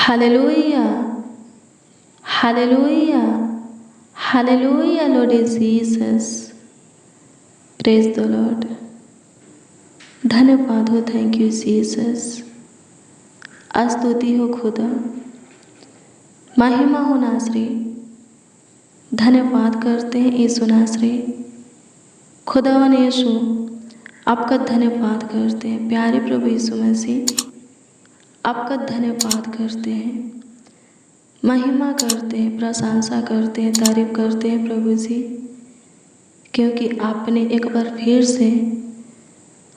Hallelujah, hallelujah, hallelujah, Lord Jesus. Praise the Lord. धन्यवाद हो, thank you Jesus. स्तुति हो खुदा, महिमा हो नासरी। धन्यवाद करते हैं यीशु नासरी। खुदावन यीशु, आपका धन्यवाद करते हैं। प्यारे प्रभु यीशु मसीह, आपका धन्यवाद करते हैं, महिमा करते हैं, प्रशंसा करते हैं, तारीफ करते हैं प्रभु जी, क्योंकि आपने एक बार फिर से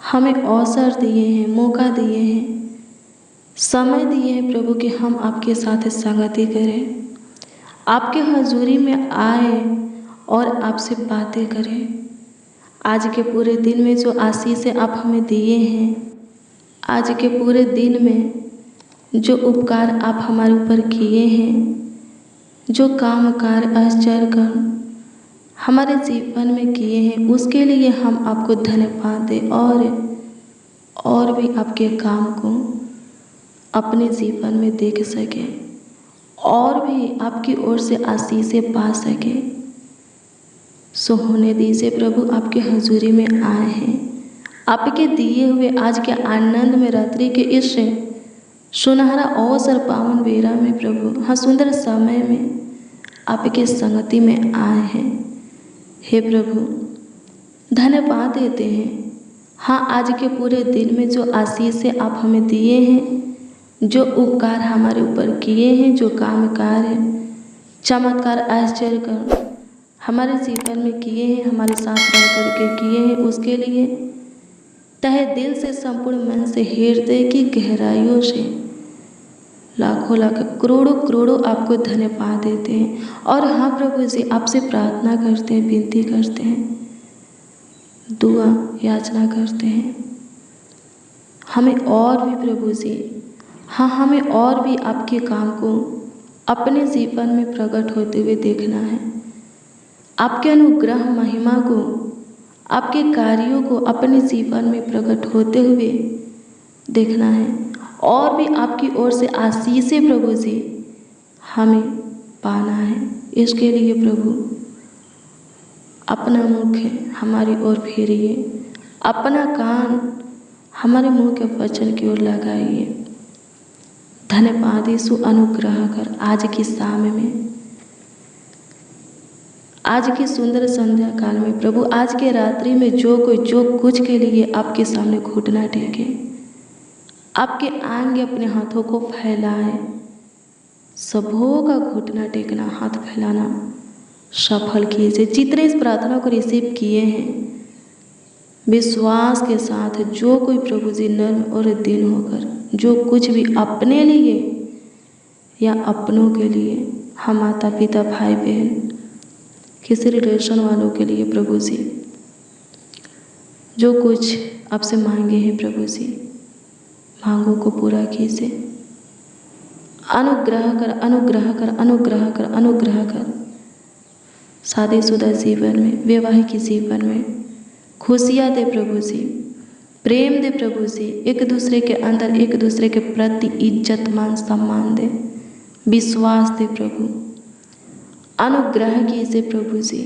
हमें अवसर दिए हैं, मौका दिए हैं, समय दिए हैं प्रभु कि हम आपके साथ संगति करें, आपके हजूरी में आए और आपसे बातें करें। आज के पूरे दिन में जो आशीष आप हमें दिए हैं, आज के पूरे दिन में जो उपकार आप हमारे ऊपर किए हैं, जो काम कार्य आश्चर्य कर्म हमारे जीवन में किए हैं, उसके लिए हम आपको धन्यवाद दें और भी आपके काम को अपने जीवन में देख सकें और भी आपकी ओर से आशीषें पा सकें। सो होने दीजिए प्रभु, आपके हजूरी में आए हैं, आपके दिए हुए आज के आनंद में, रात्रि के इस सुनहरा अवसर पावन बेरा में प्रभु, हाँ सुंदर समय में आपके संगति में आए हैं। हे प्रभु, धन्यवाद देते हैं। हाँ, आज के पूरे दिन में जो आशीष आप हमें दिए हैं, जो उपकार हमारे ऊपर किए हैं, जो काम कार्य चमत्कार आश्चर्य कर हमारे जीवन में किए हैं, हमारे साथ रह करके किए हैं, उसके लिए तहे दिल से, संपूर्ण मन से, हृदय की गहराइयों से लाखों लाख करोड़ों करोड़ों आपको धन्यवाद देते हैं। और हाँ प्रभु जी, आपसे प्रार्थना करते हैं, विनती करते हैं, दुआ याचना करते हैं, हमें और भी प्रभु जी, हाँ हमें और भी आपके काम को अपने जीवन में प्रकट होते हुए देखना है। आपके अनुग्रह महिमा को, आपके कार्यों को अपने जीवन में प्रकट होते हुए देखना है और भी आपकी ओर से आशीषें प्रभु जी हमें पाना है। इसके लिए प्रभु अपना मुख हमारी ओर फेरिए, अपना कान हमारे मुंह के वचन की ओर लगाइए। धन्यवाद यीशु, अनुग्रह कर आज की शाम में, आज की सुंदर संध्या काल में प्रभु, आज के रात्रि में जो कुछ के लिए आपके सामने घुटना टेके, आपके आगे अपने हाथों को फैलाए, सबों का घुटना टेकना, हाथ फैलाना सफल कीजिए। जितने इस प्रार्थना को रिसीव किए हैं विश्वास के साथ, जो कोई प्रभु जी नर्म और दीन होकर जो कुछ भी अपने लिए या अपनों के लिए, हम माता पिता भाई बहन किसी रिलेशन वालों के लिए प्रभु जी जो कुछ आपसे मांगे हैं प्रभु जी, मांगों को पूरा कीजिए। अनुग्रह कर, अनुग्रह कर, अनुग्रह कर, अनुग्रह कर। शादीशुदा जीवन में, वैवाहिक जीवन में खुशियाँ दे प्रभु जी, प्रेम दे प्रभु जी, एक दूसरे के अंदर एक दूसरे के प्रति इज्जत मान सम्मान दे, विश्वास दे प्रभु। अनुग्रह कीजिए प्रभु जी,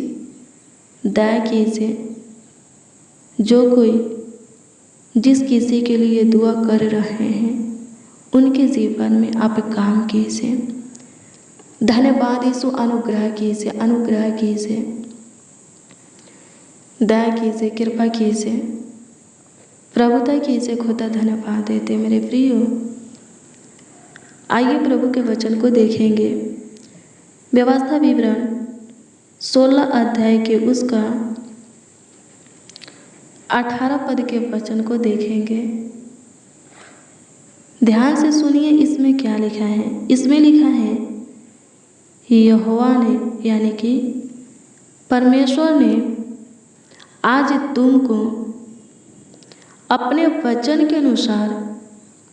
दया कीजिए। जो कोई जिस किसी के लिए दुआ कर रहे हैं उनके जीवन में आप काम कीजिए। धन्यवाद यीशु, अनुग्रह कीजिए, अनुग्रह कीजिए, दया कीजिए, कृपा कीजिए, प्रभुता कीजिए। खुदा धन्यवाद देते मेरे प्रियो। आइए प्रभु के वचन को देखेंगे। व्यवस्था विवरण 16 अध्याय के उसका 18 पद के वचन को देखेंगे। ध्यान से सुनिए, इसमें क्या लिखा है। इसमें लिखा है, यहोवा ने यानी कि परमेश्वर ने आज तुमको अपने वचन के अनुसार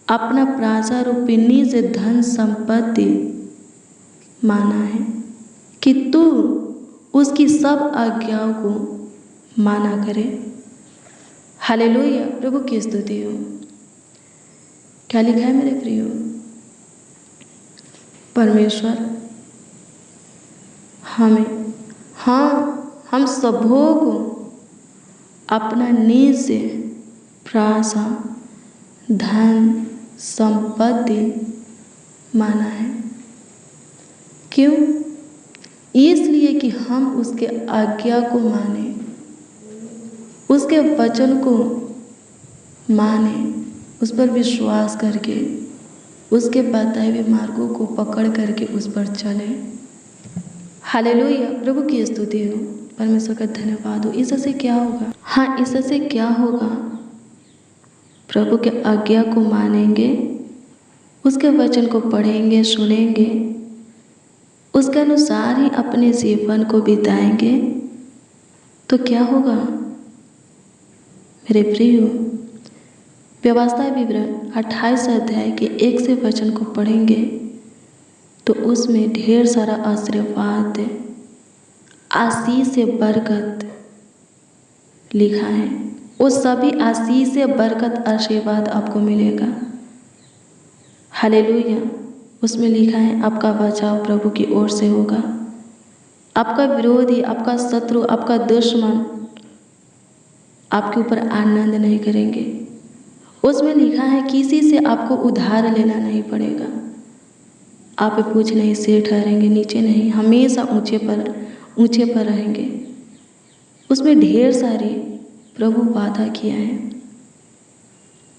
अपना प्राचा रूपी निज धन संपत्ति माना है कि तू उसकी सब आज्ञाओं को माना करे। हालेलुया, प्रभु की स्तुति हो। क्या लिखा है मेरे प्रियो? परमेश्वर हम सबों को अपना निज प्रासा धन संपत्ति माना है। क्यों? इसलिए कि हम उसके आज्ञा को माने, उसके वचन को माने, उस पर विश्वास करके उसके बताए हुए मार्गों को पकड़ करके उस पर चले। हालेलुया, प्रभु की स्तुति हो, परमेश्वर का धन्यवाद हो। इससे क्या होगा? हाँ, इससे क्या होगा? प्रभु के आज्ञा को मानेंगे, उसके वचन को पढ़ेंगे, सुनेंगे, उसके अनुसार ही अपने जीवन को बिताएंगे तो क्या होगा? मेरे प्रियो, व्यवस्था विवरण 28 अध्याय के 1 से वचन को पढ़ेंगे तो उसमें ढेर सारा आशीर्वाद, आशीष से बरकत लिखा है। वो सभी आशीष से बरकत आशीर्वाद आपको मिलेगा। हालेलुया। उसमें लिखा है आपका बचाव प्रभु की ओर से होगा, आपका विरोधी, आपका शत्रु, आपका दुश्मन आपके ऊपर आनंद नहीं करेंगे। उसमें लिखा है किसी से आपको उधार लेना नहीं पड़ेगा, आप पूछ नहीं से ठहरेंगे, नीचे नहीं, हमेशा ऊंचे पर रहेंगे। उसमें ढेर सारी प्रभु वादा किया है,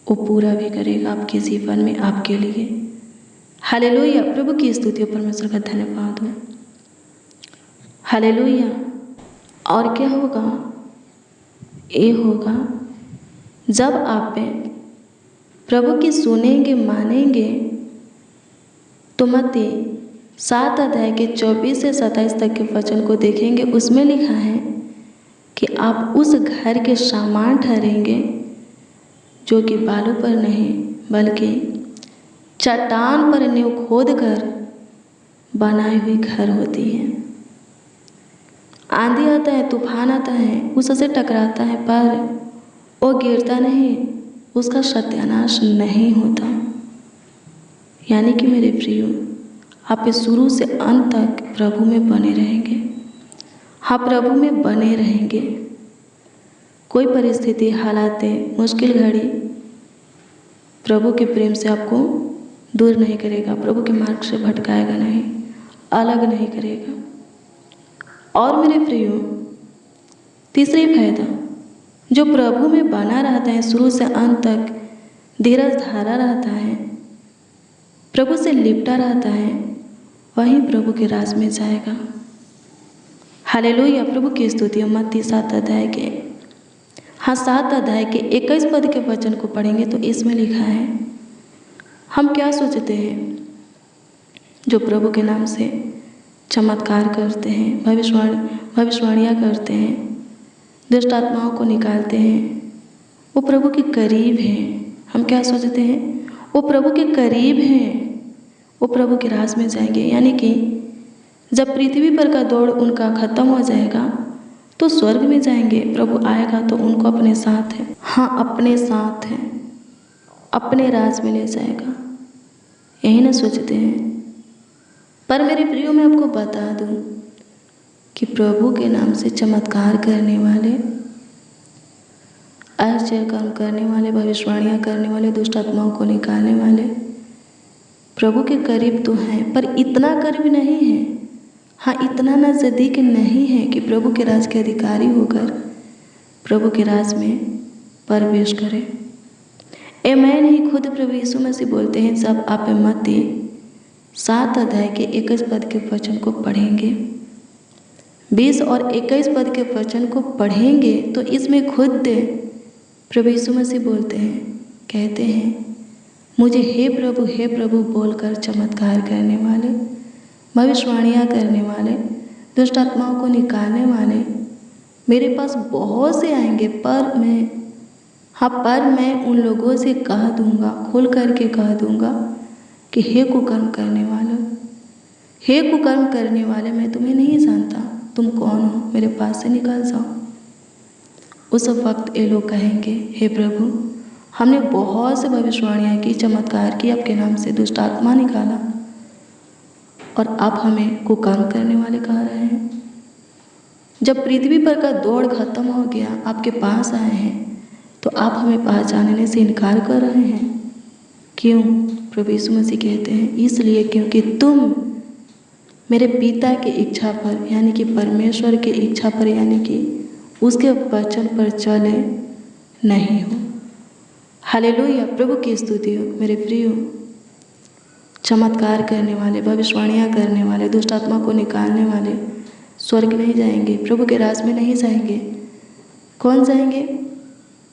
वो पूरा भी करेगा आपके जीवन में, आपके लिए। हालेलुया, प्रभु की स्तुति, परमेश्वर का धन्यवाद हो। हालेलुया। और क्या होगा? ये होगा जब आप प्रभु की सुनेंगे, मानेंगे तो मत्ती 7 अध्याय के 24 से 27 तक के वचन को देखेंगे। उसमें लिखा है कि आप उस घर के सामान ठहरेंगे जो कि बालू पर नहीं बल्कि चट्टान पर नींव खोद कर बनाई हुई घर होती है। आंधी आता है, तूफान आता है, उससे टकराता है पर वो गिरता नहीं, उसका सत्यानाश नहीं होता। यानी कि मेरे प्रियो, आप शुरू से अंत तक प्रभु में बने रहेंगे। हाँ, प्रभु में बने रहेंगे। कोई परिस्थिति, हालात, मुश्किल घड़ी प्रभु के प्रेम से आपको दूर नहीं करेगा, प्रभु के मार्ग से भटकाएगा नहीं, अलग नहीं करेगा। और मेरे प्रियो, तीसरी फायदा, जो प्रभु में बना रहता है, शुरू से अंत तक धीरज धारा रहता है, प्रभु से लिपटा रहता है, वही प्रभु के राज में जाएगा। हालेलुया, प्रभु की स्तुति। मत्ती 7 अध्याय के 21 पद के वचन को पढ़ेंगे तो इसमें लिखा है, हम क्या सोचते हैं जो प्रभु के नाम से चमत्कार करते हैं, भविष्यवाणियाँ करते हैं, दुष्ट आत्माओं को निकालते हैं, वो प्रभु के करीब हैं। हम क्या सोचते हैं? वो प्रभु के करीब हैं, वो प्रभु के राज में जाएंगे। यानी कि जब पृथ्वी पर का दौड़ उनका खत्म हो जाएगा तो स्वर्ग में जाएंगे, प्रभु आएगा तो उनको अपने साथ है, हाँ अपने साथ है, अपने राज में ले जाएगा। यही ना सोचते हैं। पर मेरे प्रियो, मैं आपको बता दूं कि प्रभु के नाम से चमत्कार करने वाले, आश्चर्य काम करने वाले, भविष्यवाणियाँ करने वाले, दुष्ट आत्माओं को निकालने वाले प्रभु के करीब तो हैं, पर इतना करीब नहीं है, हाँ इतना नज़दीक नहीं है कि प्रभु के राज के अधिकारी होकर प्रभु के राज में प्रवेश करें। मैं नहीं, खुद प्रभु यीशु मसीह बोलते हैं, जब आप मत्ती 7 अध्याय के 21 पद के वचन को पढ़ेंगे, 20 और 21 पद के वचन को पढ़ेंगे तो इसमें खुद प्रभु यीशु मसीह बोलते हैं, कहते हैं, मुझे हे प्रभु बोलकर चमत्कार करने वाले, भविष्यवाणियाँ करने वाले, दुष्ट आत्माओं को निकालने वाले मेरे पास बहुत से आएंगे, पर मैं उन लोगों से कह दूंगा, खुल करके कह दूंगा कि हे कुकर्म करने वाले, मैं तुम्हें नहीं जानता, तुम कौन हो, मेरे पास से निकल जाओ। उस वक्त ये लोग कहेंगे, हे प्रभु, हमने बहुत से भविष्यवाणियाँ की, चमत्कार की, आपके नाम से दुष्ट आत्मा निकाला, और आप हमें कुकर्म करने वाले कह रहे हैं। जब पृथ्वी पर का दौड़ खत्म हो गया, आपके पास आए हैं, तो आप हमें पहचानने से इनकार कर रहे हैं। क्यों? प्रभु यीशु मसीह कहते हैं, इसलिए क्योंकि तुम मेरे पिता की इच्छा पर, यानी कि परमेश्वर की इच्छा पर, यानी कि उसके वचन पर चले नहीं हो। हालेलुया, प्रभु की स्तुति हो। मेरे प्रियो, चमत्कार करने वाले, भविष्यवाणियाँ करने वाले, दुष्ट आत्मा को निकालने वाले स्वर्ग नहीं जाएंगे, प्रभु के राज में नहीं जाएंगे। कौन जाएंगे?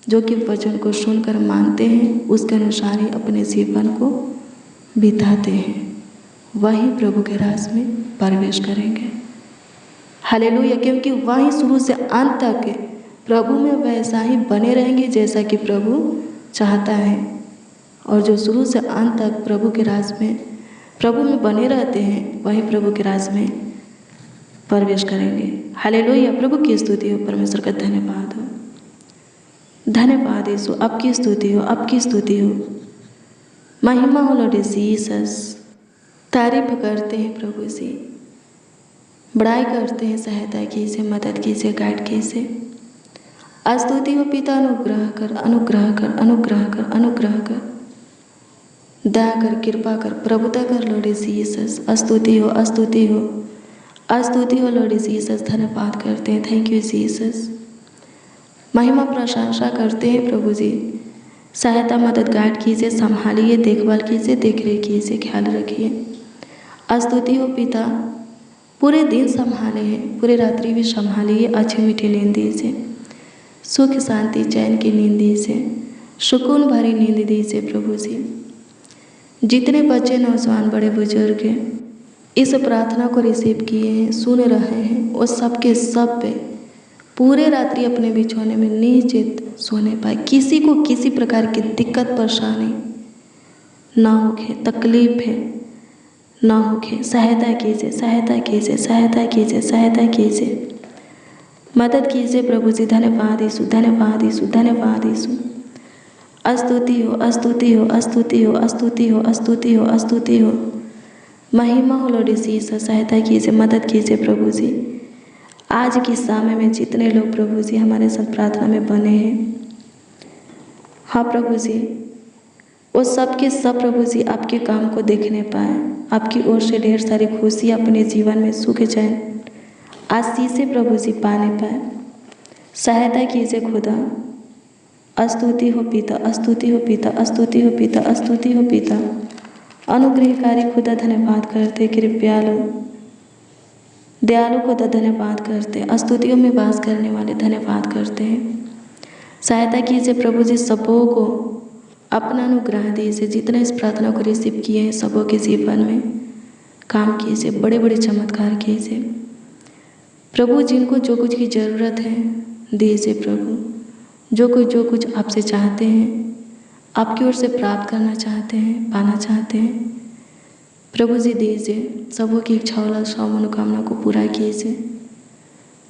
जो कि वचन को सुनकर मानते हैं, उसके अनुसार ही अपने जीवन को बिताते हैं, वही प्रभु के राज में प्रवेश करेंगे। हालेलुया, क्योंकि वही शुरू से अंत तक प्रभु में वैसा ही बने रहेंगे जैसा कि प्रभु चाहता है। और जो शुरू से अंत तक प्रभु के राज में, प्रभु में बने रहते हैं, वही प्रभु के राज में प्रवेश करेंगे। हालेलुया, प्रभु की स्तुति हो। परमेश्वर का धन्यवाद हो। धन्यवाद यीशु, आपकी स्तुति हो, आपकी स्तुति हो। महिमा हो लॉर्ड जीसस। तारीफ करते हैं प्रभु जी, बड़ाई करते हैं, सहायता कीजिए, मदद कीजिए, गाइड कीजिए। स्तुति हो पिता, अनुग्रह कर, अनुग्रह कर, अनुग्रह कर, अनुग्रह कर, दया कर, कृपा कर, प्रभुता कर लॉर्ड जीसस। स्तुति हो, स्तुति हो, स्तुति हो लॉर्ड जीसस। धन्यवाद करते हैं, थैंक यू जीसस। महिमा प्रशंसा करते हैं प्रभु जी। सहायता, मदद, गाइड कीजिए, संभालिए, देखभाल कीजिए, देख रेख कीजिए, ख्याल रखिए। स्तुति हो पिता, पूरे दिन संभाले हैं, पूरे रात्रि भी संभालिए, अच्छी मीठी नींद दीजिए, सुख शांति चैन की नींद दीजिए, सुकून भरी नींद दीजिए प्रभु जी। जितने बच्चे, नौजवान, बड़े बुजुर्ग इस प्रार्थना को रिसीव किए हैं, सुन रहे हैं, वो सबके सब पे पूरे रात्रि अपने बिछौने में निश्चित सोने पाए, किसी को किसी प्रकार की दिक्कत परेशानी ना होके, तकलीफ है ना होके। सहायता कीजिए, सहायता कीजिए, सहायता कीजिए, सहायता कीजिए, मदद कीजिए प्रभु जी। धन्यवाद यीशु, धन्यवाद यीशु, धन्यवाद यीशु। स्तुति हो, स्तुति हो, स्तुति हो, स्तुति हो, स्तुति हो, स्तुति हो। महिमा हो लॉर्ड जीसस। सहायता कीजिए, मदद कीजिए प्रभु जी। आज की समय में जितने लोग प्रभु जी हमारे साथ प्रार्थना में बने हैं, हाँ प्रभु जी, वो सब के सब प्रभु जी आपके काम को देखने पाए, आपकी ओर से ढेर सारी खुशी अपने जीवन में, सुख चैन, आशीषें प्रभु जी पाने पाए। सहायता कीजिए खुदा। स्तुति हो पिता, स्तुति हो पिता, स्तुति हो पिता, स्तुति हो पिता। अनुग्रहकारी खुदा धन्यवाद करते, कृपयालु दयालु खुदा धन्यवाद करते, स्तुतियों में वास करने वाले धन्यवाद करते हैं। सहायता कीजिए प्रभु जी, सबों को अपना अनुग्रह दीजिए। जितने इस प्रार्थना को रिसीव किए हैं, सबों के जीवन में काम कीजिए, बड़े बड़े चमत्कार कीजिए प्रभु। जिनको जो कुछ की ज़रूरत है दीजिए प्रभु। जो कुछ आपसे चाहते हैं, आपकी ओर से प्राप्त करना चाहते हैं, पाना चाहते हैं प्रभु जी दीजिए। सबों की इच्छा लालसा मनोकामना को पूरा कीजिए।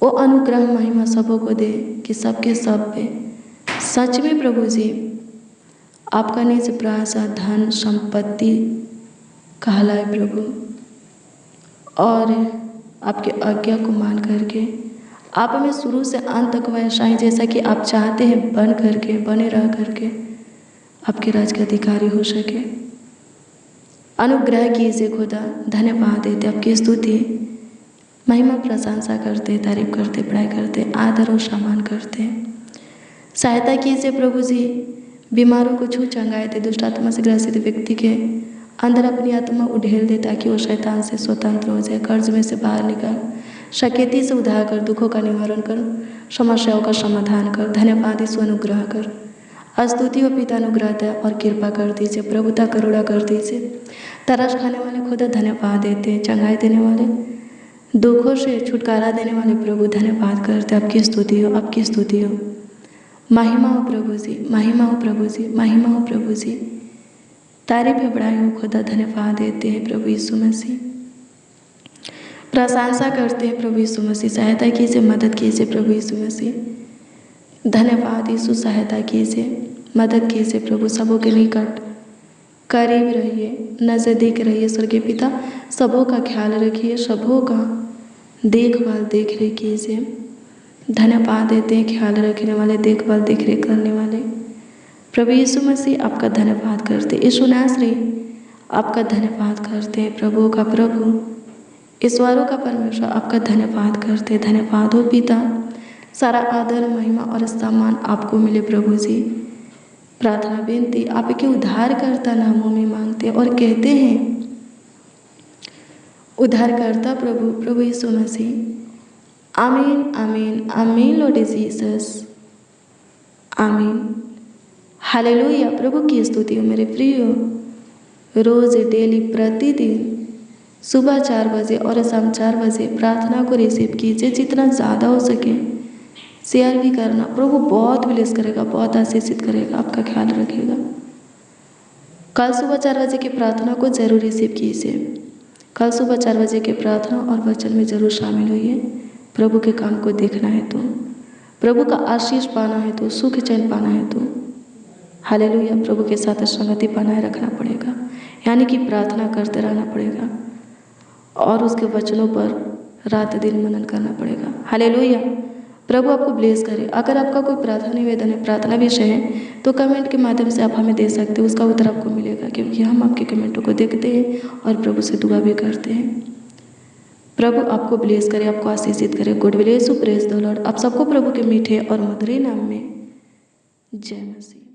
वो अनुग्रह महिमा सबों को दे कि सबके सब पे सच में प्रभु जी आपका निज प्रासाद, धन संपत्ति कहलाए प्रभु। और आपके आज्ञा को मान करके आप हमें शुरू से अंत तक वैसा ही जैसा कि आप चाहते हैं बन करके, बने रह करके आपके राज के अधिकारी हो सके। अनुग्रह कीजिए खुदा। धन्यवाद देते, आपकी स्तुति महिमा प्रशंसा करते, तारीफ करते, बड़ाई करते, आदर और सम्मान करते। सहायता कीजिए प्रभु जी। बीमारों को छू चंगाए दे, दुष्ट आत्मा से ग्रसित व्यक्ति के अंदर अपनी आत्मा उड़ेल दे ताकि वो शैतान से स्वतंत्र हो जाए, कर्ज में से बाहर निकाल, शकेती से उद्धार कर, दुखों का निवारण कर, समस्याओं का समाधान कर। धन्यवाद यीशु, अनुग्रह कर। स्तुति हो पिता, अनुग्रह दया और कृपा कर दीजिए, प्रभुता करुणा कर दीजिए। तरस खाने वाले खुदा धन्यवाद देते हैं, चंगाई देने वाले, दुखों से छुटकारा देने वाले प्रभु धन्यवाद करते। आपकी स्तुति हो, आपकी स्तुति हो। महिमा हो प्रभु जी, महिमा हो प्रभु जी, महिमा हो प्रभु जी। तारीफ है, बड़ाई हो खुदा, धन्यवाद देते हैं प्रभु यीशु मसीह। प्रशंसा करते हैं प्रभु यीशु मसीह। सहायता कीजिए, मदद कीजिए प्रभु यीशु मसीह। धन्यवाद यीशु, सहायता कीजिए, मदद कीजिए प्रभु। सबों के निकट करीब रहिए, नज़दीक रहिए। स्वर्गीय पिता, सबों का ख्याल रखिए, सबों का देखभाल देख रेख कीजिए। धन्यवाद देते हैं ख्याल रखने वाले, देखभाल देख रेख करने वाले प्रभु यीशु मसीह, आपका धन्यवाद करते। यीशु नासरी, आपका धन्यवाद करते हैं। प्रभु का प्रभु, ईश्वरों का परमेश्वर, आपका धन्यवाद करते। धन्यवाद हो पिता, सारा आदर महिमा और सम्मान आपको मिले प्रभु जी। प्रार्थना बेनती आपके उद्धारकर्ता नामों में मांगते और कहते हैं, उद्धारकर्ता प्रभु, प्रभु यीशु मसीह। आमीन आमीन आमीन लॉर्ड जीसस, आमीन। हालेलुया। प्रभु की स्तुति हो मेरे प्रियो। रोज़ डेली प्रतिदिन सुबह 4 बजे और शाम 4 बजे प्रार्थना को रिसीव कीजिए, जितना ज़्यादा हो सके शेयर भी करना। प्रभु बहुत ब्लेस करेगा, बहुत आशीषित करेगा, आपका ख्याल रखेगा। कल सुबह 4 बजे की प्रार्थना को जरूर रिसीव कीजिए। कल सुबह 4 बजे की प्रार्थना और वचन में जरूर शामिल होइए। प्रभु के काम को देखना है तो, प्रभु का आशीष पाना है तो, सुख चैन पाना है तो हालेलुया, प्रभु के साथ संगति बनाए रखना पड़ेगा, यानी कि प्रार्थना करते रहना पड़ेगा और उसके वचनों पर रात दिन मनन करना पड़ेगा। हालेलुया। प्रभु आपको ब्लेस करे। अगर आपका कोई प्रार्थना निवेदन है, प्रार्थना विषय है, तो कमेंट के माध्यम से आप हमें दे सकते हो, उसका उत्तर आपको मिलेगा, क्योंकि हम आपके कमेंटों को देखते हैं और प्रभु से दुआ भी करते हैं। प्रभु आपको ब्लेस करे, आपको आशीषित करे। God bless you, praise the Lord. आप सबको प्रभु के मीठे और मधुर नाम में जय मसीह।